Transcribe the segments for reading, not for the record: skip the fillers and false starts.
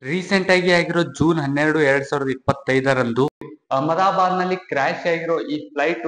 Recent ಆಗಿ ಆಗಿರೋ June 12, 2025 Ahmedabad ನಲ್ಲಿ ಕ್ರಾಶ್ ಆಗಿರೋ ಈ ಫ್ಲೈಟ್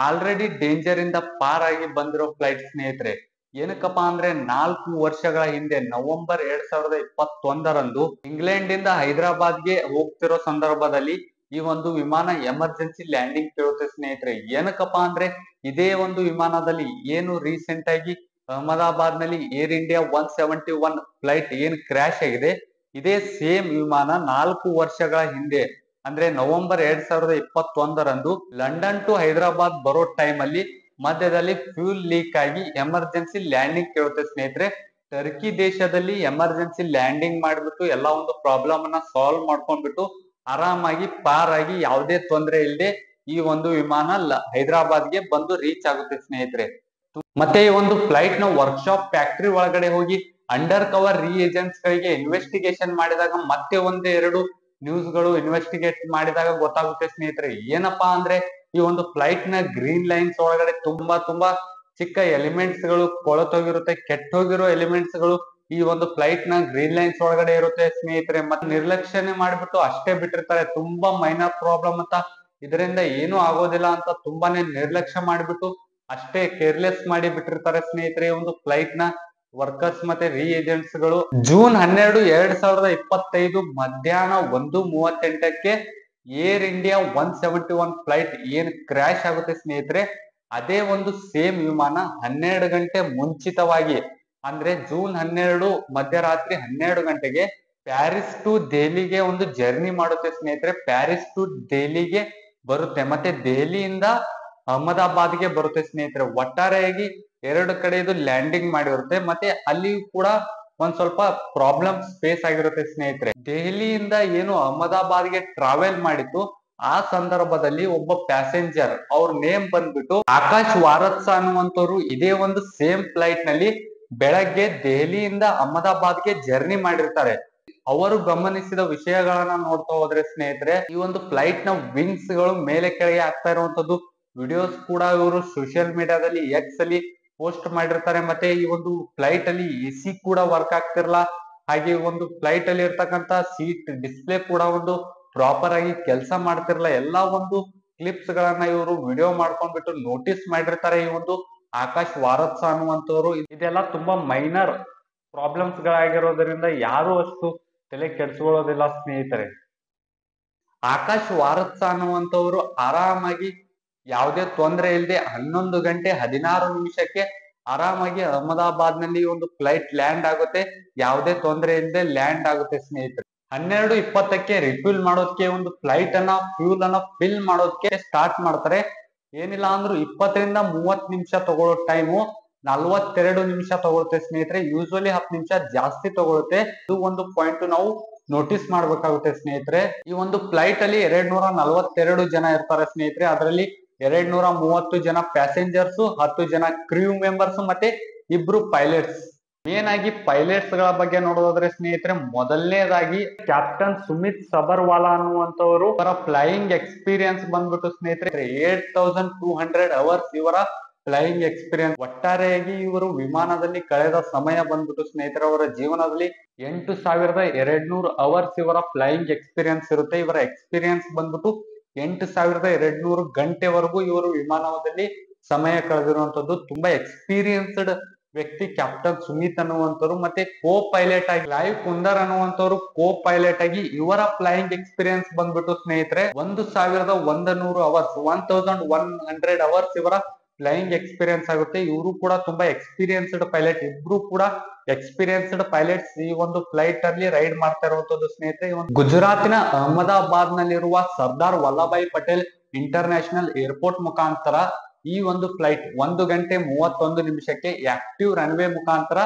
ಆಲ್ರೆಡಿ ಡೇಂಜರ್ ಇಂದ ಪಾರ್ ಆಗಿ ಬಂದಿರೋ ಫ್ಲೈಟ್ ಸ್ನೇಹಿತರೆ. ಏನಕ್ಕಪ್ಪ ಅಂದ್ರೆ 4 ವರ್ಷಗಳ ಹಿಂದೆ ನವೆಂಬರ್ 2021 ಇಂಗ್ಲೆಂಡ್ ಇಂದ ಹೈದರಾಬಾದ್ಗೆ ಹೋಗ್ತಿರೋ ಸಂದರ್ಭದಲ್ಲಿ ಈ ಒಂದು ವಿಮಾನ ಎಮರ್ಜೆನ್ಸಿ ಲ್ಯಾಂಡಿಂಗ್ ಕೇಳುತ್ತೆ ಸ್ನೇಹಿತರೆ. ಏನಕ್ಕಪ್ಪ ಅಂದ್ರೆ ಇದೇ ಒಂದು ವಿಮಾನದಲ್ಲಿ ಏನು ರೀಸೆಂಟ್ ಆಗಿ ಅಹಮದಾಬಾದ್ ನಲ್ಲಿ ಏರ್ ಇಂಡಿಯಾ 171 ಫ್ಲೈಟ್ ಏನ್ ಕ್ರಾಶ್ ಆಗಿದೆ, ಇದೇ ಸೇಮ್ ವಿಮಾನ 4 ವರ್ಷಗಳ ಹಿಂದೆ ಅಂದ್ರೆ ನವೆಂಬರ್ 2021 ಲಂಡನ್ ಟು ಹೈದರಾಬಾದ್ ಬರೋ ಟೈಮ್ ಅಲ್ಲಿ ಮಧ್ಯದಲ್ಲಿ ಫ್ಯೂಲ್ ಲೀಕ್ ಆಗಿ ಎಮರ್ಜೆನ್ಸಿ ಲ್ಯಾಂಡಿಂಗ್ ಕೇಳುತ್ತೆ ಸ್ನೇಹಿತರೆ. ಟರ್ಕಿ ದೇಶದಲ್ಲಿ ಎಮರ್ಜೆನ್ಸಿ ಲ್ಯಾಂಡಿಂಗ್ ಮಾಡ್ಬಿಟ್ಟು ಎಲ್ಲಾ ಒಂದು ಪ್ರಾಬ್ಲಮ್ ಅನ್ನ ಸಾಲ್ವ್ ಮಾಡ್ಕೊಂಡ್ಬಿಟ್ಟು ಆರಾಮಾಗಿ ಪಾರ್ ಆಗಿ ಯಾವುದೇ ತೊಂದರೆ ಇಲ್ಲದೆ ಈ ಒಂದು ವಿಮಾನ ಹೈದರಾಬಾದ್ಗೆ ಬಂದು ರೀಚ್ ಆಗುತ್ತೆ ಸ್ನೇಹಿತರೆ. ಮತ್ತೆ ಈ ಒಂದು ಫ್ಲೈಟ್ ನ ವರ್ಕ್ಶಾಪ್ ಫ್ಯಾಕ್ಟರಿ ಒಳಗಡೆ ಹೋಗಿ ಅಂಡರ್ ಕವರ್ ರಿ ಏಜೆಂಟ್ಸ್ ಗಳಿಗೆ ಇನ್ವೆಸ್ಟಿಗೇಷನ್ ಮಾಡಿದಾಗ ಮತ್ತೆ ಒಂದೆರಡು ನ್ಯೂಸ್ ಗಳು ಇನ್ವೆಸ್ಟಿಗೇಟ್ ಮಾಡಿದಾಗ ಗೊತ್ತಾಗುತ್ತೆ ಸ್ನೇಹಿತರೆ. ಏನಪ್ಪಾ ಅಂದ್ರೆ ಈ ಒಂದು ಫ್ಲೈಟ್ ನ ಗ್ರೀನ್ ಲೈನ್ಸ್ ಒಳಗಡೆ ತುಂಬಾ ಚಿಕ್ಕ ಎಲಿಮೆಂಟ್ಸ್ ಗಳು ಕೊಳತೋಗಿರುತ್ತೆ, ಕೆಟ್ಟೋಗಿರೋ ಎಲಿಮೆಂಟ್ಸ್ ಗಳು ಈ ಒಂದು ಫ್ಲೈಟ್ ನ ಗ್ರೀನ್ ಲೈನ್ಸ್ ಒಳಗಡೆ ಇರುತ್ತೆ ಸ್ನೇಹಿತರೆ. ಮತ್ತೆ ನಿರ್ಲಕ್ಷ್ಯನೆ ಮಾಡಿಬಿಟ್ಟು ಅಷ್ಟೇ ಬಿಟ್ಟಿರ್ತಾರೆ, ತುಂಬಾ ಮೈನರ್ ಪ್ರಾಬ್ಲಮ್ ಅಂತ, ಇದರಿಂದ ಏನು ಆಗೋದಿಲ್ಲ ಅಂತ ತುಂಬಾನೇ ನಿರ್ಲಕ್ಷ್ಯ ಮಾಡಿಬಿಟ್ಟು ಅಷ್ಟೇ ಕೇರ್ಲೆಸ್ ಮಾಡಿ ಬಿಟ್ಟಿರ್ತಾರೆ ಸ್ನೇಹಿತರೆ ಒಂದು ಫ್ಲೈಟ್ ನ ವರ್ಕರ್ಸ್ ಮತ್ತೆ ರಿ ಏಜೆಂಟ್ಸ್ ಗಳು. ಜೂನ್ 12, 2025 ಮಧ್ಯಾಹ್ನ 1:38ಕ್ಕೆ ಏರ್ ಇಂಡಿಯಾ 171 ಫ್ಲೈಟ್ ಏನ್ ಕ್ರಾಶ್ ಆಗುತ್ತೆ ಸ್ನೇಹಿತರೆ, ಅದೇ ಒಂದು ಸೇಮ್ ವಿಮಾನ 12 ಗಂಟೆ ಮುಂಚಿತವಾಗಿ ಅಂದ್ರೆ ಜೂನ್ 12 ಮಧ್ಯರಾತ್ರಿ 12 ಗಂಟೆಗೆ ಪ್ಯಾರಿಸ್ ಟು ದೆಹಲಿಗೆ ಒಂದು ಜರ್ನಿ ಮಾಡುತ್ತೆ ಸ್ನೇಹಿತರೆ. ಪ್ಯಾರಿಸ್ ಟು ದೆಹಲಿಗೆ ಬರುತ್ತೆ ಮತ್ತೆ ದೆಹಲಿಯಿಂದ ಅಹಮದಾಬಾದ್ಗೆ ಬರುತ್ತೆ ಸ್ನೇಹಿತರೆ. ಒಟ್ಟಾರೆಯಾಗಿ ಎರಡು ಕಡೆ ಇದು ಲ್ಯಾಂಡಿಂಗ್ ಮಾಡಿರುತ್ತೆ ಮತ್ತೆ ಅಲ್ಲಿ ಕೂಡ ಒಂದ್ ಸ್ವಲ್ಪ ಪ್ರಾಬ್ಲಮ್ಸ್ ಫೇಸ್ ಆಗಿರುತ್ತೆ ಸ್ನೇಹಿತರೆ. ದೆಹಲಿಯಿಂದ ಏನು ಅಹಮದಾಬಾದ್ಗೆ ಟ್ರಾವೆಲ್ ಮಾಡಿತ್ತು ಆ ಸಂದರ್ಭದಲ್ಲಿ ಒಬ್ಬ ಪ್ಯಾಸೆಂಜರ್ ಅವ್ರ ನೇಮ್ ಬಂದ್ಬಿಟ್ಟು ಆಕಾಶ್ ವಾರತ್ಸ ಅನ್ನುವಂಥವ್ರು ಇದೇ ಒಂದು ಸೇಮ್ ಫ್ಲೈಟ್ ನಲ್ಲಿ ಬೆಳಗ್ಗೆ ದೆಹಲಿಯಿಂದ ಅಹಮದಾಬಾದ್ಗೆ ಜರ್ನಿ ಮಾಡಿರ್ತಾರೆ. ಅವರು ಗಮನಿಸಿದ ವಿಷಯಗಳನ್ನ ನೋಡ್ತಾ ಹೋದ್ರೆ ಸ್ನೇಹಿತರೆ, ಈ ಒಂದು ಫ್ಲೈಟ್ ನ ವಿಂಗ್ಸ್ ಗಳು ಮೇಲೆ ಕೆಳಗೆ ಆಗ್ತಾ ಇರುವಂತದ್ದು ವಿಡಿಯೋಸ್ ಕೂಡ ಇವರು ಸೋಷಿಯಲ್ ಮೀಡಿಯಾದಲ್ಲಿ ಎಕ್ಸ್ ಅಲ್ಲಿ ಪೋಸ್ಟ್ ಮಾಡಿರ್ತಾರೆ. ಮತ್ತೆ ಈ ಒಂದು ಫ್ಲೈಟ್ ಅಲ್ಲಿ ಎಸಿ ಕೂಡ ವರ್ಕ್ ಆಗ್ತಿರಲ್ಲ, ಹಾಗೆ ಒಂದು ಫ್ಲೈಟ್ ಅಲ್ಲಿ ಇರ್ತಕ್ಕಂತ ಸೀಟ್ ಡಿಸ್ಪ್ಲೇ ಕೂಡ ಒಂದು ಪ್ರಾಪರ್ ಆಗಿ ಕೆಲಸ ಮಾಡ್ತಿರಲ್ಲ. ಎಲ್ಲಾ ಒಂದು ಕ್ಲಿಪ್ಸ್ ಗಳನ್ನ ಇವರು ವಿಡಿಯೋ ಮಾಡ್ಕೊಂಡ್ಬಿಟ್ಟು ನೋಟಿಸ್ ಮಾಡಿರ್ತಾರೆ ಈ ಒಂದು ಆಕಾಶ್ ವಾರತ್ಸ ಅನ್ನುವಂಥವ್ರು. ಇದೆಲ್ಲ ತುಂಬಾ ಮೈನರ್ ಪ್ರಾಬ್ಲಮ್ಸ್ ಗಳಾಗಿರೋದ್ರಿಂದ ಯಾರು ಅಷ್ಟು ತಲೆ ಕೆಡಿಸ್ಕೊಳ್ಳೋದಿಲ್ಲ ಸ್ನೇಹಿತರೆ. ಆಕಾಶ್ ವಾರತ್ಸ ಅನ್ನುವಂಥವ್ರು ಆರಾಮಾಗಿ ಯಾವುದೇ ತೊಂದರೆ ಇಲ್ಲದೆ 11 ಗಂಟೆ 16 ನಿಮಿಷಕ್ಕೆ ಆರಾಮಾಗಿ ಅಹಮದಾಬಾದ್ ನಲ್ಲಿ ಒಂದು ಫ್ಲೈಟ್ ಲ್ಯಾಂಡ್ ಆಗುತ್ತೆ, ಯಾವುದೇ ತೊಂದರೆ ಇಲ್ಲದೆ ಲ್ಯಾಂಡ್ ಆಗುತ್ತೆ ಸ್ನೇಹಿತರೆ. 12:20ಕ್ಕೆ ರಿಫ್ಯೂಲ್ ಮಾಡೋದಕ್ಕೆ ಒಂದು ಫ್ಲೈಟ್ ಅನ್ನ ಫ್ಯೂಲ್ ಅನ್ನ ಫಿಲ್ ಮಾಡೋದಕ್ಕೆ ಸ್ಟಾರ್ಟ್ ಮಾಡ್ತಾರೆ. ಏನಿಲ್ಲ ಅಂದ್ರೂ 20 ರಿಂದ 30 ನಿಮಿಷ ತಗೊಳ್ಳೋ ಟೈಮು 42 ನಿಮಿಷ ತಗೊಳುತ್ತೆ ಸ್ನೇಹಿತರೆ. ಯೂಶುವಲಿ 10 ನಿಮಿಷ ಜಾಸ್ತಿ ತಗೊಳುತ್ತೆ. ಇದು ಒಂದು ಪಾಯಿಂಟ್ ನಾವು ನೋಟಿಸ್ ಮಾಡ್ಬೇಕಾಗುತ್ತೆ ಸ್ನೇಹಿತರೆ. ಈ ಒಂದು ಫ್ಲೈಟ್ ಅಲ್ಲಿ 242 ಜನ ಇರ್ತಾರೆ ಸ್ನೇಹಿತರೆ. ಅದರಲ್ಲಿ 230 ಜನ ಪ್ಯಾಸೆಂಜರ್ಸ್, 10 ಜನ ಕ್ರೂ ಮೆಂಬರ್ಸ್ ಮತ್ತೆ 2 ಪೈಲಟ್ಸ್. ಮೇನ್ ಆಗಿ ಪೈಲಟ್ಸ್ ಗಳ ಬಗ್ಗೆ ನೋಡೋದಾದ್ರೆ ಸ್ನೇಹಿತರೆ, ಮೊದಲನೇದಾಗಿ ಕ್ಯಾಪ್ಟನ್ ಸುಮಿತ್ ಸಬರ್ವಾಲಾ ಅನ್ನುವಂಥವರು ಇವರ ಫ್ಲೈಯಿಂಗ್ ಎಕ್ಸ್ಪೀರಿಯನ್ಸ್ ಬಂದ್ಬಿಟ್ಟು ಸ್ನೇಹಿತರೆ 8200 ಅವರ್ಸ್ ಇವರ ಫ್ಲೈಯಿಂಗ್ ಎಕ್ಸ್ಪೀರಿಯನ್ಸ್. ಒಟ್ಟಾರೆಯಾಗಿ ಇವರು ವಿಮಾನದಲ್ಲಿ ಕಳೆದ ಸಮಯ ಬಂದ್ಬಿಟ್ಟು ಸ್ನೇಹಿತರೆ ಅವರ ಜೀವನದಲ್ಲಿ 8200 ಅವರ್ಸ್ ಇವರ ಫ್ಲೈಯಿಂಗ್ ಎಕ್ಸ್ಪೀರಿಯನ್ಸ್ ಇರುತ್ತೆ. ಇವರ ಎಕ್ಸ್ಪೀರಿಯನ್ಸ್ ಬಂದ್ಬಿಟ್ಟು 8200 ಗಂಟೆವರೆಗೂ ಇವರು ವಿಮಾನದಲ್ಲಿ ಸಮಯ ಕಳೆದಿರುವಂತದ್ದು. ತುಂಬಾ ಎಕ್ಸ್ಪೀರಿಯನ್ಸ್ಡ್ ವ್ಯಕ್ತಿ ಕ್ಯಾಪ್ಟನ್ ಸುಮಿತ್ ಅನ್ನುವಂಥವ್ರು. ಮತ್ತೆ ಕೋ ಪೈಲಟ್ ಆಗಿ ಲೈವ್ ಕುಂದರ್ ಅನ್ನುವಂಥವ್ರು ಕೋ ಪೈಲಟ್ ಆಗಿ ಇವರ ಫ್ಲೈಯಿಂಗ್ ಎಕ್ಸ್ಪೀರಿಯನ್ಸ್ ಬಂದ್ಬಿಟ್ಟು ಸ್ನೇಹಿತರೆ 1100 ಅವರ್ಸ್ 1100 ಅವರ್ಸ್ ಇವರ ಫ್ಲೈಯಿಂಗ್ ಎಕ್ಸ್ಪೀರಿಯನ್ಸ್ ಆಗುತ್ತೆ. ಇವರು ಕೂಡ ತುಂಬಾ ಎಕ್ಸ್ಪೀರಿಯನ್ಸ್ಡ್ ಪೈಲಟ್, ಇಬ್ರು ಕೂಡ ಎಕ್ಸ್ಪೀರಿಯನ್ಸ್ಡ್ ಪೈಲಟ್ಸ್ ಈ ಒಂದು ಫ್ಲೈಟ್ ಅಲ್ಲಿ ರೈಡ್ ಮಾಡ್ತಾ ಇರುವಂತದ್ದು ಸ್ನೇಹಿತರೆ. ಗುಜರಾತಿನ ಅಹಮದಾಬಾದ್ ನಲ್ಲಿರುವ ಸರ್ದಾರ್ ವಲ್ಲಭಾಯ್ ಪಟೇಲ್ ಇಂಟರ್ನ್ಯಾಷನಲ್ ಏರ್ಪೋರ್ಟ್ ಮುಖಾಂತರ ಈ ಒಂದು ಫ್ಲೈಟ್ 1 ಗಂಟೆ 31 ನಿಮಿಷಕ್ಕೆ ಆಕ್ಟಿವ್ ರನ್ವೇ ಮುಖಾಂತರ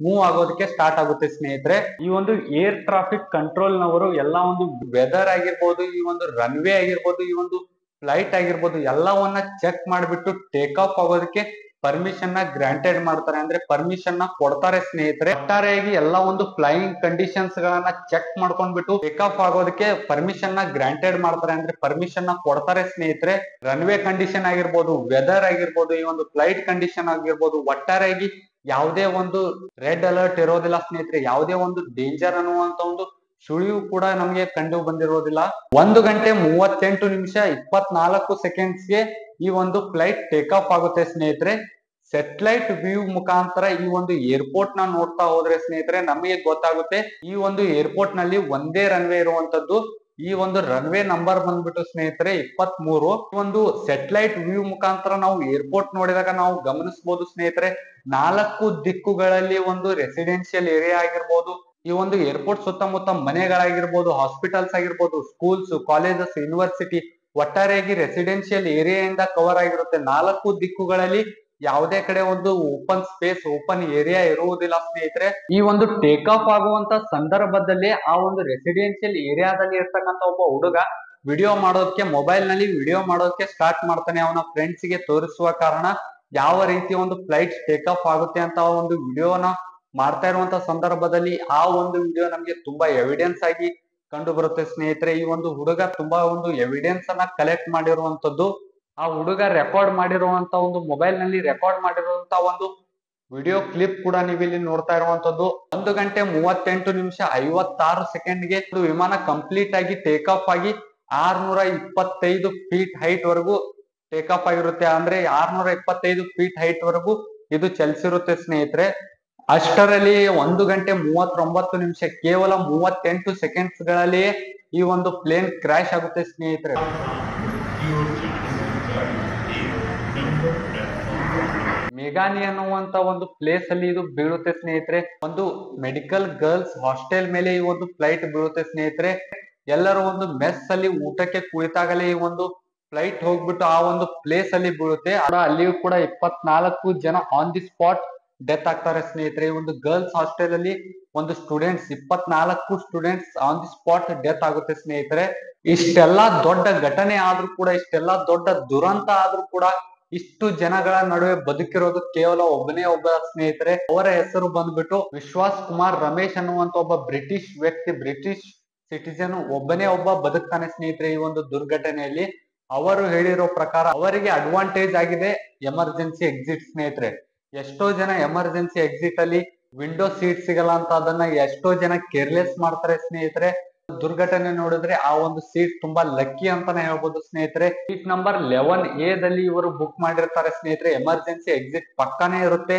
ಮೂವ್ ಆಗೋದಕ್ಕೆ ಸ್ಟಾರ್ಟ್ ಆಗುತ್ತೆ ಸ್ನೇಹಿತರೆ. ಈ ಒಂದು ಏರ್ ಟ್ರಾಫಿಕ್ ಕಂಟ್ರೋಲ್ ನವರು ಎಲ್ಲ ಒಂದು ವೆದರ್ ಆಗಿರ್ಬೋದು, ಈ ಒಂದು ರನ್ವೇ ಆಗಿರ್ಬೋದು, ಈ ಒಂದು ಫ್ಲೈಟ್ ಆಗಿರ್ಬೋದು ಎಲ್ಲವನ್ನ ಚೆಕ್ ಮಾಡಿಬಿಟ್ಟು ಟೇಕ್ ಆಫ್ ಆಗೋದಕ್ಕೆ ಪರ್ಮಿಷನ್ ನ ಗ್ರಾಂಟೆಡ್ ಮಾಡ್ತಾರೆ, ಅಂದ್ರೆ ಪರ್ಮಿಷನ್ ನ ಕೊಡ್ತಾರೆ ಸ್ನೇಹಿತರೆ. ಒಟ್ಟಾರೆಯಾಗಿ ಎಲ್ಲ ಒಂದು ಫ್ಲೈಯಿಂಗ್ ಕಂಡೀಷನ್ಸ್ ಗಳನ್ನ ಚೆಕ್ ಮಾಡ್ಕೊಂಡ್ಬಿಟ್ಟು ಟೇಕ್ ಆಫ್ ಆಗೋದಕ್ಕೆ ಪರ್ಮಿಷನ್ ನ ಗ್ರಾಂಟೆಡ್ ಮಾಡ್ತಾರೆ, ಅಂದ್ರೆ ಪರ್ಮಿಷನ್ ನ ಕೊಡ್ತಾರೆ ಸ್ನೇಹಿತರೆ. ರನ್ವೇ ಕಂಡೀಷನ್ ಆಗಿರ್ಬೋದು, ವೆದರ್ ಆಗಿರ್ಬೋದು, ಈ ಒಂದು ಫ್ಲೈಟ್ ಕಂಡೀಷನ್ ಆಗಿರ್ಬೋದು, ಒಟ್ಟಾರೆಯಾಗಿ ಯಾವುದೇ ಒಂದು ರೆಡ್ ಅಲರ್ಟ್ ಇರೋದಿಲ್ಲ ಸ್ನೇಹಿತರೆ. ಯಾವುದೇ ಒಂದು ಡೇಂಜರ್ ಅನ್ನುವಂತ ಒಂದು ಸುಳಿವು ಕೂಡ ನಮಗೆ ಕಂಡು ಬಂದಿರೋದಿಲ್ಲ. 1 ಗಂಟೆ 38 ನಿಮಿಷ 24 ಸೆಕೆಂಡ್ಸ್ಗೆ ಈ ಒಂದು ಫ್ಲೈಟ್ ಟೇಕ್ ಆಫ್ ಆಗುತ್ತೆ ಸ್ನೇಹಿತರೆ. ಸೆಟಲೈಟ್ ವ್ಯೂ ಮುಖಾಂತರ ಈ ಒಂದು ಏರ್ಪೋರ್ಟ್ ನ ನೋಡ್ತಾ ಹೋದ್ರೆ ಸ್ನೇಹಿತರೆ ನಮಗೆ ಗೊತ್ತಾಗುತ್ತೆ ಈ ಒಂದು ಏರ್ಪೋರ್ಟ್ ನಲ್ಲಿ ಒಂದೇ ರನ್ವೇ ಇರುವಂತದ್ದು. ಈ ಒಂದು ರನ್ವೇ ನಂಬರ್ ಬಂದ್ಬಿಟ್ಟು ಸ್ನೇಹಿತರೆ 23. ಒಂದು ಸೆಟಲೈಟ್ ವ್ಯೂ ಮುಖಾಂತರ ನಾವು ಏರ್ಪೋರ್ಟ್ ನೋಡಿದಾಗ ನಾವು ಗಮನಿಸಬಹುದು ಸ್ನೇಹಿತರೆ, 4 ದಿಕ್ಕುಗಳಲ್ಲಿ ಒಂದು ರೆಸಿಡೆನ್ಶಿಯಲ್ ಏರಿಯಾ ಆಗಿರ್ಬೋದು, ಈ ಒಂದು ಏರ್ಪೋರ್ಟ್ ಸುತ್ತಮುತ್ತ ಮನೆಗಳಾಗಿರ್ಬೋದು, ಹಾಸ್ಪಿಟಲ್ಸ್ ಆಗಿರ್ಬೋದು, ಸ್ಕೂಲ್ಸ್, ಕಾಲೇಜಸ್, ಯೂನಿವರ್ಸಿಟಿ, ಒಟ್ಟಾರೆಯಾಗಿ ರೆಸಿಡೆನ್ಶಿಯಲ್ ಏರಿಯಾದಿಂದ ಕವರ್ ಆಗಿರುತ್ತೆ. 4 ದಿಕ್ಕುಗಳಲ್ಲಿ ಯಾವುದೇ ಕಡೆ ಒಂದು ಓಪನ್ ಸ್ಪೇಸ್, ಓಪನ್ ಏರಿಯಾ ಇರುವುದಿಲ್ಲ ಸ್ನೇಹಿತರೆ. ಈ ಒಂದು ಟೇಕ್ ಆಫ್ ಆಗುವಂತ ಸಂದರ್ಭದಲ್ಲಿ ಆ ಒಂದು ರೆಸಿಡೆನ್ಶಿಯಲ್ ಏರಿಯಾದಲ್ಲಿ ಇರ್ತಕ್ಕಂಥ ಒಬ್ಬ ಹುಡುಗ ವಿಡಿಯೋ ಮಾಡೋದಕ್ಕೆ, ಮೊಬೈಲ್ ನಲ್ಲಿ ವಿಡಿಯೋ ಮಾಡೋದಕ್ಕೆ ಸ್ಟಾರ್ಟ್ ಮಾಡ್ತಾನೆ. ಅವನ ಫ್ರೆಂಡ್ಸ್ ಗೆ ತೋರಿಸುವ ಕಾರಣ ಯಾವ ರೀತಿ ಒಂದು ಫ್ಲೈಟ್ ಟೇಕ್ ಆಫ್ ಆಗುತ್ತೆ ಅಂತ ಒಂದು ವಿಡಿಯೋನ ಮಾಡ್ತಾ ಇರುವಂತ ಸಂದರ್ಭದಲ್ಲಿ ಆ ಒಂದು ವಿಡಿಯೋ ನಮ್ಗೆ ತುಂಬಾ ಎವಿಡೆನ್ಸ್ ಆಗಿ ಕಂಡು ಬರುತ್ತೆ ಸ್ನೇಹಿತರೆ. ಈ ಒಂದು ಹುಡುಗ ತುಂಬಾ ಒಂದು ಎವಿಡೆನ್ಸ್ ಅನ್ನ ಕಲೆಕ್ಟ್ ಮಾಡಿರುವಂತದ್ದು. ಆ ಹುಡುಗ ರೆಕಾರ್ಡ್ ಮಾಡಿರುವಂತ ಒಂದು ಮೊಬೈಲ್ ನಲ್ಲಿ ರೆಕಾರ್ಡ್ ಮಾಡಿರುವಂತ ಒಂದು ವಿಡಿಯೋ ಕ್ಲಿಪ್ ಕೂಡ ನೀವು ಇಲ್ಲಿ ನೋಡ್ತಾ ಇರುವಂತದ್ದು. 1 ಗಂಟೆ 38 ನಿಮಿಷ 56 ಸೆಕೆಂಡ್ಗೆ ವಿಮಾನ ಕಂಪ್ಲೀಟ್ ಆಗಿ ಟೇಕ್ ಆಫ್ ಆಗಿ 625 ಫೀಟ್ ಹೈಟ್ ವರೆಗೂ ಟೇಕ್ ಆಫ್ ಆಗಿರುತ್ತೆ. ಅಂದ್ರೆ 625 ಫೀಟ್ ಹೈಟ್ ವರೆಗೂ ಇದು ಚಲಿಸಿರುತ್ತೆ ಸ್ನೇಹಿತರೆ. ಅಷ್ಟರಲ್ಲಿ 1 ಗಂಟೆ 39 ನಿಮಿಷ ಕೇವಲ 38 ಸೆಕೆಂಡ್ಸ್ ಗಳಲ್ಲಿ ಈ ಒಂದು ಪ್ಲೇನ್ ಕ್ರಾಶ್ ಆಗುತ್ತೆ ಸ್ನೇಹಿತರೆ. ಮೇಘಾನಿ ಅನ್ನುವಂತ ಒಂದು ಪ್ಲೇಸ್ ಅಲ್ಲಿ ಇದು ಬೀಳುತ್ತೆ ಸ್ನೇಹಿತರೆ. ಒಂದು ಮೆಡಿಕಲ್ ಗರ್ಲ್ಸ್ ಹಾಸ್ಟೆಲ್ ಮೇಲೆ ಈ ಒಂದು ಫ್ಲೈಟ್ ಬೀಳುತ್ತೆ ಸ್ನೇಹಿತರೆ. ಎಲ್ಲರೂ ಒಂದು ಮೆಸ್ ಅಲ್ಲಿ ಊಟಕ್ಕೆ ಕುಳಿತಾಗಲೇ ಈ ಒಂದು ಫ್ಲೈಟ್ ಹೋಗ್ಬಿಟ್ಟು ಆ ಒಂದು ಪ್ಲೇಸ್ ಅಲ್ಲಿ ಬೀಳುತ್ತೆ. ಅಲ್ಲಿಯೂ ಕೂಡ 24 ಜನ ಆನ್ ದಿ ಸ್ಪಾಟ್ ಡೆತ್ ಆಗ್ತಾರೆ ಸ್ನೇಹಿತರೆ. ಈ ಒಂದು ಗರ್ಲ್ಸ್ ಹಾಸ್ಟೆಲ್ ಅಲ್ಲಿ ಒಂದು students 24 students on the spot death ಆಗುತ್ತೆ ಸ್ನೇಹಿತರೆ. ಇಷ್ಟೆಲ್ಲಾ ದೊಡ್ಡ ಘಟನೆ ಆದ್ರೂ ಕೂಡ, ಇಷ್ಟೆಲ್ಲಾ ದೊಡ್ಡ ದುರಂತ ಆದ್ರೂ ಕೂಡ ಇಷ್ಟು ಜನಗಳ ನಡುವೆ ಬದುಕಿರೋದು ಕೇವಲ ಒಬ್ಬನೇ ಒಬ್ಬ ಸ್ನೇಹಿತರೆ. ಅವರ ಹೆಸರು ಬಂದ್ಬಿಟ್ಟು ವಿಶ್ವಾಸ್ ಕುಮಾರ್ ರಮೇಶ್ ಅನ್ನುವಂತ ಒಬ್ಬ ಬ್ರಿಟಿಷ್ ವ್ಯಕ್ತಿ, ಬ್ರಿಟಿಷ್ ಸಿಟಿಜನ್ ಒಬ್ಬನೇ ಒಬ್ಬ ಬದುಕ್ತಾನೆ ಸ್ನೇಹಿತರೆ. ಈ ಒಂದು ದುರ್ಘಟನೆಯಲ್ಲಿ ಅವರು ಹೇಳಿರೋ ಪ್ರಕಾರ ಅವರಿಗೆ ಅಡ್ವಾಂಟೇಜ್ ಆಗಿದೆ ಎಮರ್ಜೆನ್ಸಿ ಎಕ್ಸಿಟ್ ಸ್ನೇಹಿತರೆ. ಎಷ್ಟೋ ಜನ ಎಮರ್ಜೆನ್ಸಿ ಎಕ್ಸಿಟ್ ಅಲ್ಲಿ ವಿಂಡೋ ಸೀಟ್ ಸಿಗಲ್ಲ ಅಂತ ಅದನ್ನ ಎಷ್ಟೋ ಜನ ಕೇರ್ಲೆಸ್ ಮಾಡ್ತಾರೆ ಸ್ನೇಹಿತರೆ. ದುರ್ಘಟನೆ ನೋಡಿದ್ರೆ ಆ ಒಂದು ಸೀಟ್ ತುಂಬಾ ಲಕ್ಕಿ ಅಂತಾನೆ ಹೇಳ್ಬೋದು ಸ್ನೇಹಿತರೆ. ಸೀಟ್ ನಂಬರ್ 11A ದಲ್ಲಿ ಇವರು ಬುಕ್ ಮಾಡಿರ್ತಾರೆ ಸ್ನೇಹಿತರೆ. ಎಮರ್ಜೆನ್ಸಿ ಎಕ್ಸಿಟ್ ಪಕ್ಕಾನೇ ಇರುತ್ತೆ.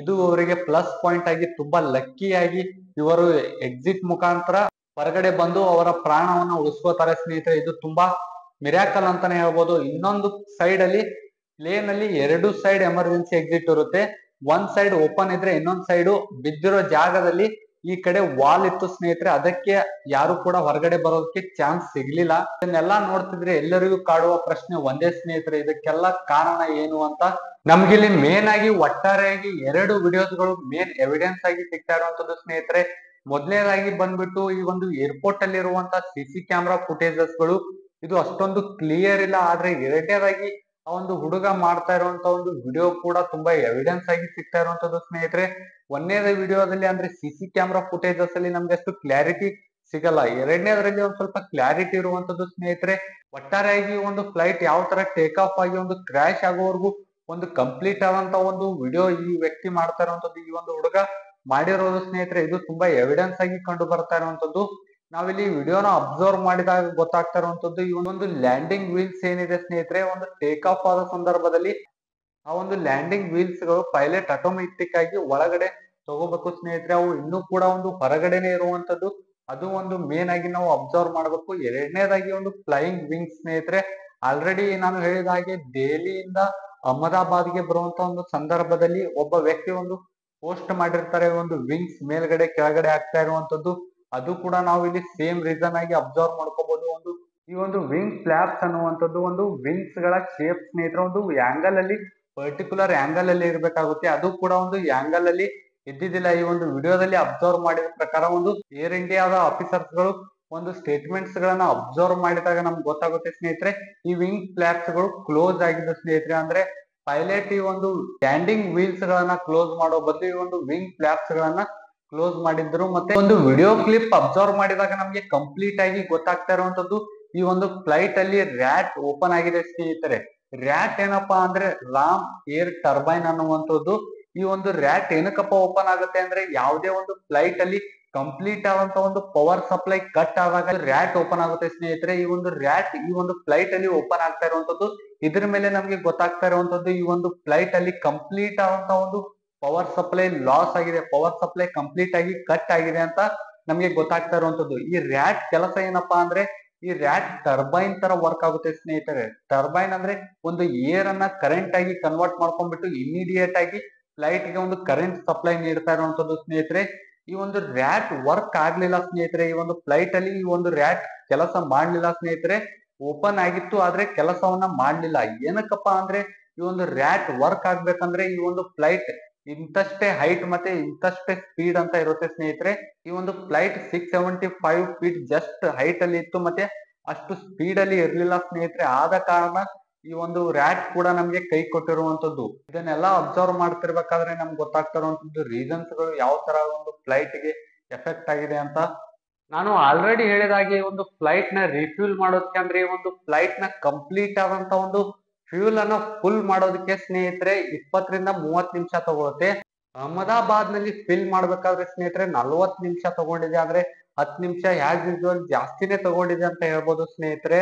ಇದು ಅವರಿಗೆ ಪ್ಲಸ್ ಪಾಯಿಂಟ್ ಆಗಿ ತುಂಬಾ ಲಕ್ಕಿ ಆಗಿ ಇವರು ಎಕ್ಸಿಟ್ ಮುಖಾಂತರ ಹೊರಗಡೆ ಬಂದು ಅವರ ಪ್ರಾಣವನ್ನ ಉಳಿಸ್ಕೋತಾರೆ ಸ್ನೇಹಿತರೆ. ಇದು ತುಂಬಾ ಮಿರಾಕಲ್ ಅಂತಾನೆ ಹೇಳ್ಬೋದು. ಇನ್ನೊಂದು ಸೈಡ್ ಅಲ್ಲಿ ಪ್ಲೇನ್ ಅಲ್ಲಿ 2 ಸೈಡ್ ಎಮರ್ಜೆನ್ಸಿ ಎಕ್ಸಿಟ್ ಇರುತ್ತೆ. ಒಂದ್ ಸೈಡ್ ಓಪನ್ ಇದ್ರೆ ಇನ್ನೊಂದ್ ಸೈಡ್ ಬಿದ್ದಿರೋ ಜಾಗದಲ್ಲಿ ಈ ಕಡೆ ವಾಲ್ ಇತ್ತು ಸ್ನೇಹಿತರೆ. ಅದಕ್ಕೆ ಯಾರು ಕೂಡ ಹೊರಗಡೆ ಬರೋದಕ್ಕೆ ಚಾನ್ಸ್ ಸಿಗ್ಲಿಲ್ಲ. ಇದನ್ನೆಲ್ಲಾ ನೋಡ್ತಿದ್ರೆ ಎಲ್ಲರಿಗೂ ಕಾಡುವ ಪ್ರಶ್ನೆ ಒಂದೇ ಸ್ನೇಹಿತರೆ, ಇದಕ್ಕೆಲ್ಲ ಕಾರಣ ಏನು ಅಂತ. ನಮ್ಗಿಲ್ಲಿ ಮೇನ್ ಆಗಿ ಒಟ್ಟಾರೆಯಾಗಿ 2 ವಿಡಿಯೋಸ್ಗಳು ಮೇನ್ ಎವಿಡೆನ್ಸ್ ಆಗಿ ಸಿಗ್ತಾ ಇರುವಂತದ್ದು ಸ್ನೇಹಿತರೆ. ಮೊದಲನೇದಾಗಿ ಬಂದ್ಬಿಟ್ಟು ಈ ಒಂದು ಏರ್ಪೋರ್ಟ್ ಅಲ್ಲಿ ಇರುವಂತ CC ಕ್ಯಾಮ್ರಾ ಫುಟೇಜಸ್ ಗಳು ಇದು ಅಷ್ಟೊಂದು ಕ್ಲಿಯರ್ ಇಲ್ಲ. ಆದ್ರೆ ಎರಡನೇದಾಗಿ ಆ ಒಂದು ಹುಡುಗ ಮಾಡ್ತಾ ಇರುವಂತ ಒಂದು ವಿಡಿಯೋ ಕೂಡ ತುಂಬಾ ಎವಿಡೆನ್ಸ್ ಆಗಿ ಸಿಗ್ತಾ ಇರುವಂತದ್ದು ಸ್ನೇಹಿತರೆ. ಒಂದನೇದ ವಿಡಿಯೋದಲ್ಲಿ ಅಂದ್ರೆ CC ಕ್ಯಾಮ್ರಾ ಫುಟೇಜಸ್ ಅಲ್ಲಿ ನಮ್ಗೆ ಅಷ್ಟು ಕ್ಲಾರಿಟಿ ಸಿಗಲ್ಲ. ಎರಡನೇದ್ರಲ್ಲಿ ಒಂದ್ ಸ್ವಲ್ಪ ಕ್ಲಾರಿಟಿ ಇರುವಂತದ್ದು ಸ್ನೇಹಿತರೆ. ಒಟ್ಟಾರೆಯಾಗಿ ಒಂದು ಫ್ಲೈಟ್ ಯಾವ ತರ ಟೇಕ್ ಆಫ್ ಆಗಿ ಒಂದು ಕ್ರಾಶ್ ಆಗೋವರೆಗೂ ಒಂದು ಕಂಪ್ಲೀಟ್ ಆದಂತ ಒಂದು ವಿಡಿಯೋ ಈ ವ್ಯಕ್ತಿ ಮಾಡ್ತಾ ಇರುವಂತದ್ದು, ಈ ಒಂದು ಹುಡುಗ ಮಾಡಿರೋದು ಸ್ನೇಹಿತರೆ. ಇದು ತುಂಬಾ ಎವಿಡೆನ್ಸ್ ಆಗಿ ಕಂಡು ಬರ್ತಾ ಇರುವಂತದ್ದು. ನಾವಿಲ್ಲಿ ವಿಡಿಯೋನ ಅಬ್ಸರ್ವ್ ಮಾಡಿದಾಗ ಗೊತ್ತಾಗ್ತಾ ಇರುವಂತದ್ದು ಈ ಒಂದು ಲ್ಯಾಂಡಿಂಗ್ ವೀಲ್ಸ್ ಏನಿದೆ ಸ್ನೇಹಿತರೆ, ಒಂದು ಟೇಕ್ ಆಫ್ ಆದ ಸಂದರ್ಭದಲ್ಲಿ ಆ ಒಂದು ಲ್ಯಾಂಡಿಂಗ್ ವೀಲ್ಸ್ ಗಳು ಪೈಲಟ್ ಆಟೋಮೆಟಿಕ್ ಆಗಿ ಒಳಗಡೆ ತಗೋಬೇಕು ಸ್ನೇಹಿತರೆ. ಅವು ಇನ್ನೂ ಕೂಡ ಒಂದು ಹೊರಗಡೆನೆ ಇರುವಂತದ್ದು. ಅದು ಒಂದು ಮೇನ್ ಆಗಿ ನಾವು ಅಬ್ಸರ್ವ್ ಮಾಡಬೇಕು. ಎರಡನೇದಾಗಿ ಒಂದು ಫ್ಲೈಯಿಂಗ್ ವಿಂಗ್ಸ್ ಸ್ನೇಹಿತರೆ. ಆಲ್ರೆಡಿ ನಾನು ಹೇಳಿದ ಹಾಗೆ ದೆಹಲಿಯಿಂದ ಅಹಮದಾಬಾದ್ಗೆ ಬರುವಂತ ಒಂದು ಸಂದರ್ಭದಲ್ಲಿ ಒಬ್ಬ ವ್ಯಕ್ತಿ ಒಂದು ಪೋಸ್ಟ್ ಮಾಡಿರ್ತಾರೆ, ಒಂದು ವಿಂಗ್ಸ್ ಮೇಲ್ಗಡೆ ಕೆಳಗಡೆ ಆಗ್ತಾ ಇರುವಂತದ್ದು. ಅದು ಕೂಡ ನಾವು ಇಲ್ಲಿ ಸೇಮ್ ರೀಸನ್ ಆಗಿ ಅಬ್ಸರ್ವ್ ಮಾಡ್ಕೋಬಹುದು. ಈ ಒಂದು ವಿಂಗ್ ಫ್ಲಾಪ್ಸ್ ಅನ್ನುವಂಥದ್ದು ಒಂದು ವಿಂಗ್ಸ್ ಗಳ ಶೇಪ್ ಸ್ನೇಹಿತರೆ. ಒಂದು ಆಂಗಲ್ ಅಲ್ಲಿ, ಪರ್ಟಿಕ್ಯುಲರ್ ಆಂಗಲ್ ಅಲ್ಲಿ ಇರ್ಬೇಕಾಗುತ್ತೆ. ಅದು ಕೂಡ ಒಂದು ಆಂಗಲ್ ಅಲ್ಲಿ ಇದ್ದಿದ್ದಿಲ್ಲ. ಈ ಒಂದು ವಿಡಿಯೋದಲ್ಲಿ ಅಬ್ಸರ್ವ್ ಮಾಡಿದ ಪ್ರಕಾರ ಒಂದು ಏರ್ ಇಂಡಿಯಾದ ಆಫೀಸರ್ಸ್ ಗಳು ಒಂದು ಸ್ಟೇಟ್ಮೆಂಟ್ಸ್ ಗಳನ್ನ ಅಬ್ಸರ್ವ್ ಮಾಡಿದಾಗ ನಮ್ಗೆ ಗೊತ್ತಾಗುತ್ತೆ ಸ್ನೇಹಿತರೆ, ಈ ವಿಂಗ್ ಫ್ಲಾಪ್ಸ್ ಗಳು ಕ್ಲೋಸ್ ಆಗಿದ್ದು ಸ್ನೇಹಿತರೆ. ಅಂದ್ರೆ ಪೈಲಟ್ ಈ ಒಂದು ಲ್ಯಾಂಡಿಂಗ್ ವೀಲ್ಸ್ ಗಳನ್ನ ಕ್ಲೋಸ್ ಮಾಡೋ ಬದಲು ಈ ಒಂದು ವಿಂಗ್ ಫ್ಲಾಪ್ಸ್ ಗಳನ್ನ ಕ್ಲೋಸ್ ಮಾಡಿದ್ರು. ಮತ್ತೆ ಒಂದು ವಿಡಿಯೋ ಕ್ಲಿಪ್ ಅಬ್ಸರ್ವ್ ಮಾಡಿದಾಗ ನಮ್ಗೆ ಕಂಪ್ಲೀಟ್ ಆಗಿ ಗೊತ್ತಾಗ್ತಾ ಇರುವಂತದ್ದು, ಈ ಒಂದು ಫ್ಲೈಟ್ ಅಲ್ಲಿ ರ್ಯಾಟ್ ಓಪನ್ ಆಗಿದೆ ಸ್ನೇಹಿತರೆ. ರ್ಯಾಟ್ ಏನಪ್ಪಾ ಅಂದ್ರೆ ರಾಮ್ ಏರ್ ಟರ್ಬೈನ್ ಅನ್ನುವಂಥದ್ದು. ಈ ಒಂದು ರ್ಯಾಟ್ ಏನಕ್ಕಪ್ಪ ಓಪನ್ ಆಗುತ್ತೆ ಅಂದ್ರೆ ಯಾವುದೇ ಒಂದು ಫ್ಲೈಟ್ ಅಲ್ಲಿ ಕಂಪ್ಲೀಟ್ ಆದಂತ ಒಂದು ಪವರ್ ಸಪ್ಲೈ ಕಟ್ ಆದಾಗ ರ್ಯಾಟ್ ಓಪನ್ ಆಗುತ್ತೆ ಸ್ನೇಹಿತರೆ. ಈ ಒಂದು ರ್ಯಾಟ್ ಈ ಒಂದು ಫ್ಲೈಟ್ ಅಲ್ಲಿ ಓಪನ್ ಆಗ್ತಾ ಇರುವಂತದ್ದು, ಇದ್ರ ಮೇಲೆ ನಮ್ಗೆ ಗೊತ್ತಾಗ್ತಾ ಇರುವಂತದ್ದು ಈ ಒಂದು ಫ್ಲೈಟ್ ಅಲ್ಲಿ ಕಂಪ್ಲೀಟ್ ಆದಂತ ಒಂದು ಪವರ್ ಸಪ್ಲೈ ಲಾಸ್ ಆಗಿದೆ, ಪವರ್ ಸಪ್ಲೈ ಕಂಪ್ಲೀಟ್ ಆಗಿ ಕಟ್ ಆಗಿದೆ ಅಂತ ನಮ್ಗೆ ಗೊತ್ತಾಗ್ತಾ ಇರುವಂತದ್ದು. ಈ ರ್ಯಾಟ್ ಕೆಲಸ ಏನಪ್ಪಾ ಅಂದ್ರೆ, ಈ ರ್ಯಾಟ್ ಟರ್ಬೈನ್ ತರ ವರ್ಕ್ ಆಗುತ್ತೆ ಸ್ನೇಹಿತರೆ. ಟರ್ಬೈನ್ ಅಂದ್ರೆ ಒಂದು ಏರ್ ಅನ್ನ ಕರೆಂಟ್ ಆಗಿ ಕನ್ವರ್ಟ್ ಮಾಡ್ಕೊಂಡ್ಬಿಟ್ಟು ಇಮಿಡಿಯೇಟ್ ಆಗಿ ಫ್ಲೈಟ್ ಗೆ ಒಂದು ಕರೆಂಟ್ ಸಪ್ಲೈ ನೀಡ್ತಾ ಇರುವಂತದ್ದು ಸ್ನೇಹಿತರೆ. ಈ ಒಂದು ರ್ಯಾಟ್ ವರ್ಕ್ ಆಗ್ಲಿಲ್ಲ ಸ್ನೇಹಿತರೆ, ಈ ಒಂದು ಫ್ಲೈಟ್ ಅಲ್ಲಿ ಈ ಒಂದು ರ್ಯಾಟ್ ಕೆಲಸ ಮಾಡ್ಲಿಲ್ಲ ಸ್ನೇಹಿತರೆ. ಓಪನ್ ಆಗಿತ್ತು ಆದ್ರೆ ಕೆಲಸವನ್ನ ಮಾಡ್ಲಿಲ್ಲ. ಏನಕ್ಕಪ್ಪ ಅಂದ್ರೆ, ಈ ಒಂದು ರ್ಯಾಟ್ ವರ್ಕ್ ಆಗ್ಬೇಕಂದ್ರೆ ಈ ಒಂದು ಫ್ಲೈಟ್ ಇಂತಷ್ಟೇ ಹೈಟ್ ಮತ್ತೆ ಇಂತಷ್ಟೇ ಸ್ಪೀಡ್ ಅಂತ ಇರುತ್ತೆ ಸ್ನೇಹಿತರೆ. ಈ ಒಂದು ಫ್ಲೈಟ್ 675 ಫೀಟ್ ಜಸ್ಟ್ ಹೈಟ್ ಅಲ್ಲಿ ಇತ್ತು, ಮತ್ತೆ ಅಷ್ಟು ಸ್ಪೀಡ್ ಅಲ್ಲಿ ಇರ್ಲಿಲ್ಲ ಸ್ನೇಹಿತರೆ. ಆದ ಕಾರಣ ಈ ಒಂದು ರ್ಯಾಟ್ ಕೂಡ ನಮ್ಗೆ ಕೈ ಕೊಟ್ಟಿರುವಂತದ್ದು. ಇದನ್ನೆಲ್ಲ ಅಬ್ಸರ್ವ್ ಮಾಡ್ತಿರ್ಬೇಕಾದ್ರೆ ನಮ್ಗೆ ಗೊತ್ತಾಗ್ತಾ ಇರುವಂತದ್ದು ರೀಸನ್ಸ್ ಗಳು ಯಾವ ತರ ಒಂದು ಫ್ಲೈಟ್ ಗೆ ಎಫೆಕ್ಟ್ ಆಗಿದೆ ಅಂತ. ನಾನು ಆಲ್ರೆಡಿ ಹೇಳಿದ ಹಾಗೆ ಈ ಒಂದು ಫ್ಲೈಟ್ ನ ರಿಫ್ಯೂಲ್ ಮಾಡೋದಕ್ಕೆ ಅಂದ್ರೆ ಈ ಒಂದು ಫ್ಲೈಟ್ ನ ಕಂಪ್ಲೀಟ್ ಆದಂತ ಒಂದು ಫ್ಯೂಲ್ ಅನ್ನ ಫುಲ್ ಮಾಡೋದಕ್ಕೆ ಸ್ನೇಹಿತರೆ 20 ರಿಂದ 30 ನಿಮಿಷ ತಗೊಳುತ್ತೆ. ಅಹಮದಾಬಾದ್ ನಲ್ಲಿ ಫಿಲ್ ಮಾಡ್ಬೇಕಾದ್ರೆ ಸ್ನೇಹಿತರೆ 40 ನಿಮಿಷ ತಗೊಂಡಿದೆ, ಆದ್ರೆ 10 ನಿಮಿಷ ಆಸ್ ಯೂಶುವಲ್ ಜಾಸ್ತಿನೇ ತಗೊಂಡಿದೆ ಅಂತ ಹೇಳ್ಬೋದು ಸ್ನೇಹಿತರೆ.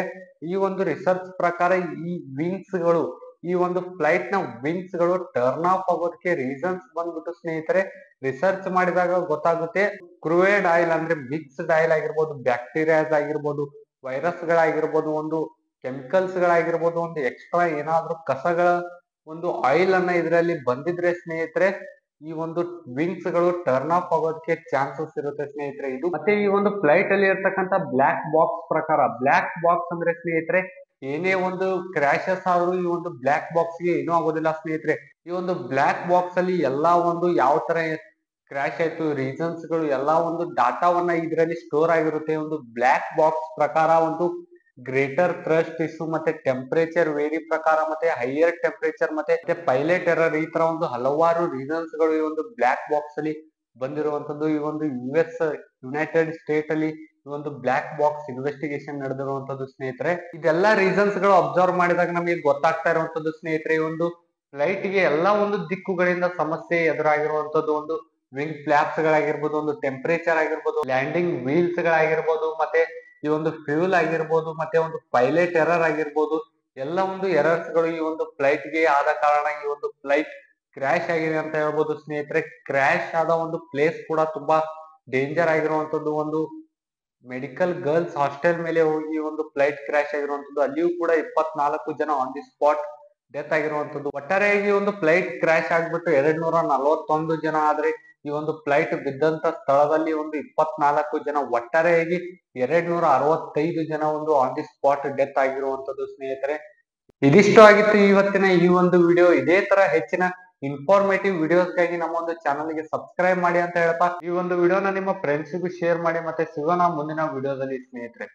ಈ ಒಂದು ರಿಸರ್ಚ್ ಪ್ರಕಾರ ಈ ವಿಂಗ್ಸ್ ಗಳು, ಈ ಒಂದು ಫ್ಲೈಟ್ ನ ವಿಂಗ್ಸ್ ಗಳು ಟರ್ನ್ ಆಫ್ ಆಗೋದಕ್ಕೆ ರೀಸನ್ಸ್ ಬಂದ್ಬಿಟ್ಟು ಸ್ನೇಹಿತರೆ, ರಿಸರ್ಚ್ ಮಾಡಿದಾಗ ಗೊತ್ತಾಗುತ್ತೆ. ಕ್ರೂಯೆಡ್ ಆಯಿಲ್ ಅಂದ್ರೆ ಮಿಕ್ಸ್ಡ್ ಆಯಿಲ್ ಆಗಿರ್ಬೋದು, ಬ್ಯಾಕ್ಟೀರಿಯಾಸ್ ಆಗಿರ್ಬೋದು, ವೈರಸ್ ಗಳಾಗಿರ್ಬೋದು, ಒಂದು ಕೆಮಿಕಲ್ಸ್ ಗಳಾಗಿರ್ಬೋದು, ಒಂದು ಎಕ್ಸ್ಟ್ರಾ ಏನಾದ್ರೂ ಕಸಗಳ ಒಂದು ಆಯಿಲ್ ಅನ್ನ ಇದರಲ್ಲಿ ಬಂದಿದ್ರೆ ಸ್ನೇಹಿತರೆ, ಈ ಒಂದು ವಿಂಗ್ಸ್ ಗಳು ಟರ್ನ್ ಆಫ್ ಆಗೋದಕ್ಕೆ ಚಾನ್ಸಸ್ ಇರುತ್ತೆ ಸ್ನೇಹಿತರೆ. ಇದು ಮತ್ತೆ ಈ ಒಂದು ಫ್ಲೈಟ್ ಅಲ್ಲಿ ಇರ್ತಕ್ಕಂಥ ಬ್ಲಾಕ್ ಬಾಕ್ಸ್ ಪ್ರಕಾರ, ಬ್ಲಾಕ್ ಬಾಕ್ಸ್ ಅಂದ್ರೆ ಸ್ನೇಹಿತರೆ, ಏನೇ ಒಂದು ಕ್ರಾಶಸ್ ಆದ್ರೂ ಈ ಒಂದು ಬ್ಲಾಕ್ ಬಾಕ್ಸ್ ಗೆ ಏನೂ ಆಗೋದಿಲ್ಲ ಸ್ನೇಹಿತರೆ. ಈ ಒಂದು ಬ್ಲಾಕ್ ಬಾಕ್ಸ್ ಅಲ್ಲಿ ಎಲ್ಲಾ ಒಂದು ಯಾವ ತರ ಕ್ರಾಶ್ ಆಯ್ತು, ರೀಸನ್ಸ್ ಗಳು ಎಲ್ಲಾ ಒಂದು ಡಾಟಾವನ್ನ ಇದರಲ್ಲಿ ಸ್ಟೋರ್ ಆಗಿರುತ್ತೆ. ಒಂದು ಬ್ಲಾಕ್ ಬಾಕ್ಸ್ ಪ್ರಕಾರ ಒಂದು ಗ್ರೇಟರ್ ಥ್ರಸ್ಟ್ ಇಶ್ಯೂ, ಮತ್ತೆ ಟೆಂಪರೇಚರ್ ವೇರಿ ಪ್ರಕಾರ, ಮತ್ತೆ ಹೈಯರ್ ಟೆಂಪರೇಚರ್, ಮತ್ತೆ ಪೈಲಟ್ ಎರರ್, ಈ ತರ ಒಂದು ಹಲವಾರು ರೀಸನ್ಸ್ ಗಳು ಈ ಒಂದು ಬ್ಲಾಕ್ ಬಾಕ್ಸ್ ಅಲ್ಲಿ ಬಂದಿರುವಂತದ್ದು. ಈ ಒಂದು ಯುನೈಟೆಡ್ ಸ್ಟೇಟ್ ಅಲ್ಲಿ ಈ ಒಂದು ಬ್ಲಾಕ್ ಬಾಕ್ಸ್ ಇನ್ವೆಸ್ಟಿಗೇಷನ್ ನಡೆದಿರುವಂತದ್ದು ಸ್ನೇಹಿತರೆ. ಇದೆಲ್ಲಾ ರೀಸನ್ಸ್ ಗಳು ಅಬ್ಸರ್ವ್ ಮಾಡಿದಾಗ ನಮಗೆ ಗೊತ್ತಾಗ್ತಾ ಇರುವಂತದ್ದು ಸ್ನೇಹಿತರೆ, ಈ ಒಂದು ಫ್ಲೈಟ್ ಗೆ ಎಲ್ಲಾ ಒಂದು ದಿಕ್ಕುಗಳಿಂದ ಸಮಸ್ಯೆ ಎದುರಾಗಿರುವಂತದ್ದು. ಒಂದು ವಿಂಗ್ ಫ್ಲಾಪ್ಸ್ ಗಳಾಗಿರ್ಬೋದು, ಒಂದು ಟೆಂಪರೇಚರ್ ಆಗಿರ್ಬೋದು, ಲ್ಯಾಂಡಿಂಗ್ ವೀಲ್ಸ್ ಗಳಾಗಿರ್ಬೋದು, ಮತ್ತೆ ಈ ಒಂದು ಫ್ಯೂಲ್ ಆಗಿರ್ಬೋದು, ಮತ್ತೆ ಒಂದು ಪೈಲಟ್ ಎರರ್ ಆಗಿರ್ಬೋದು, ಎಲ್ಲ ಒಂದು ಎರರ್ಸ್ ಗಳು ಈ ಒಂದು ಫ್ಲೈಟ್ ಗೆ ಆದ ಕಾರಣ ಈ ಒಂದು ಫ್ಲೈಟ್ ಕ್ರಾಶ್ ಆಗಿದೆ ಅಂತ ಹೇಳ್ಬೋದು ಸ್ನೇಹಿತರೆ. ಕ್ರಾಶ್ ಆದ ಒಂದು ಪ್ಲೇಸ್ ಕೂಡ ತುಂಬಾ ಡೇಂಜರ್ ಆಗಿರುವಂತದ್ದು. ಒಂದು ಮೆಡಿಕಲ್ ಗರ್ಲ್ಸ್ ಹಾಸ್ಟೆಲ್ ಮೇಲೆ ಹೋಗಿ ಒಂದು ಫ್ಲೈಟ್ ಕ್ರಾಶ್ ಆಗಿರುವಂತದ್ದು. ಅಲ್ಲಿಯೂ ಕೂಡ 24 ಜನ ಆನ್ ದಿ ಸ್ಪಾಟ್ ಡೆತ್ ಆಗಿರುವಂತದ್ದು. ಒಟ್ಟಾರೆಯಾಗಿ ಒಂದು ಫ್ಲೈಟ್ ಕ್ರಾಶ್ ಆಗ್ಬಿಟ್ಟು 241 ಜನ ಆದ್ರೆ, ಈ ಒಂದು ಫ್ಲೈಟ್ ಬಿದ್ದಂತ ಸ್ಥಳದಲ್ಲಿ ಒಂದು 24 ಜನ, ಒಟ್ಟಾರೆಯಾಗಿ 265 ಜನ ಒಂದು ಆನ್ ದಿ ಸ್ಪಾಟ್ ಡೆತ್ ಆಗಿರುವಂತದ್ದು ಸ್ನೇಹಿತರೆ. ಇದಿಷ್ಟು ಆಗಿತ್ತು ಇವತ್ತಿನ ಈ ಒಂದು ವಿಡಿಯೋ. ಇದೇ ತರ ಹೆಚ್ಚಿನ ಇನ್ಫಾರ್ಮೇಟಿವ್ ವಿಡಿಯೋಸ್ಗಾಗಿ ನಮ್ಮ ಒಂದು ಚಾನಲ್ ಗೆ ಸಬ್ಸ್ಕ್ರೈಬ್ ಮಾಡಿ ಅಂತ ಹೇಳ್ತಾ ಈ ಒಂದು ವಿಡಿಯೋನ ನಿಮ್ಮ ಫ್ರೆಂಡ್ಸ್ಗೂ ಶೇರ್ ಮಾಡಿ. ಮತ್ತೆ ಸಿಗೋಣ ಮುಂದಿನ ವಿಡಿಯೋದಲ್ಲಿ ಸ್ನೇಹಿತರೆ.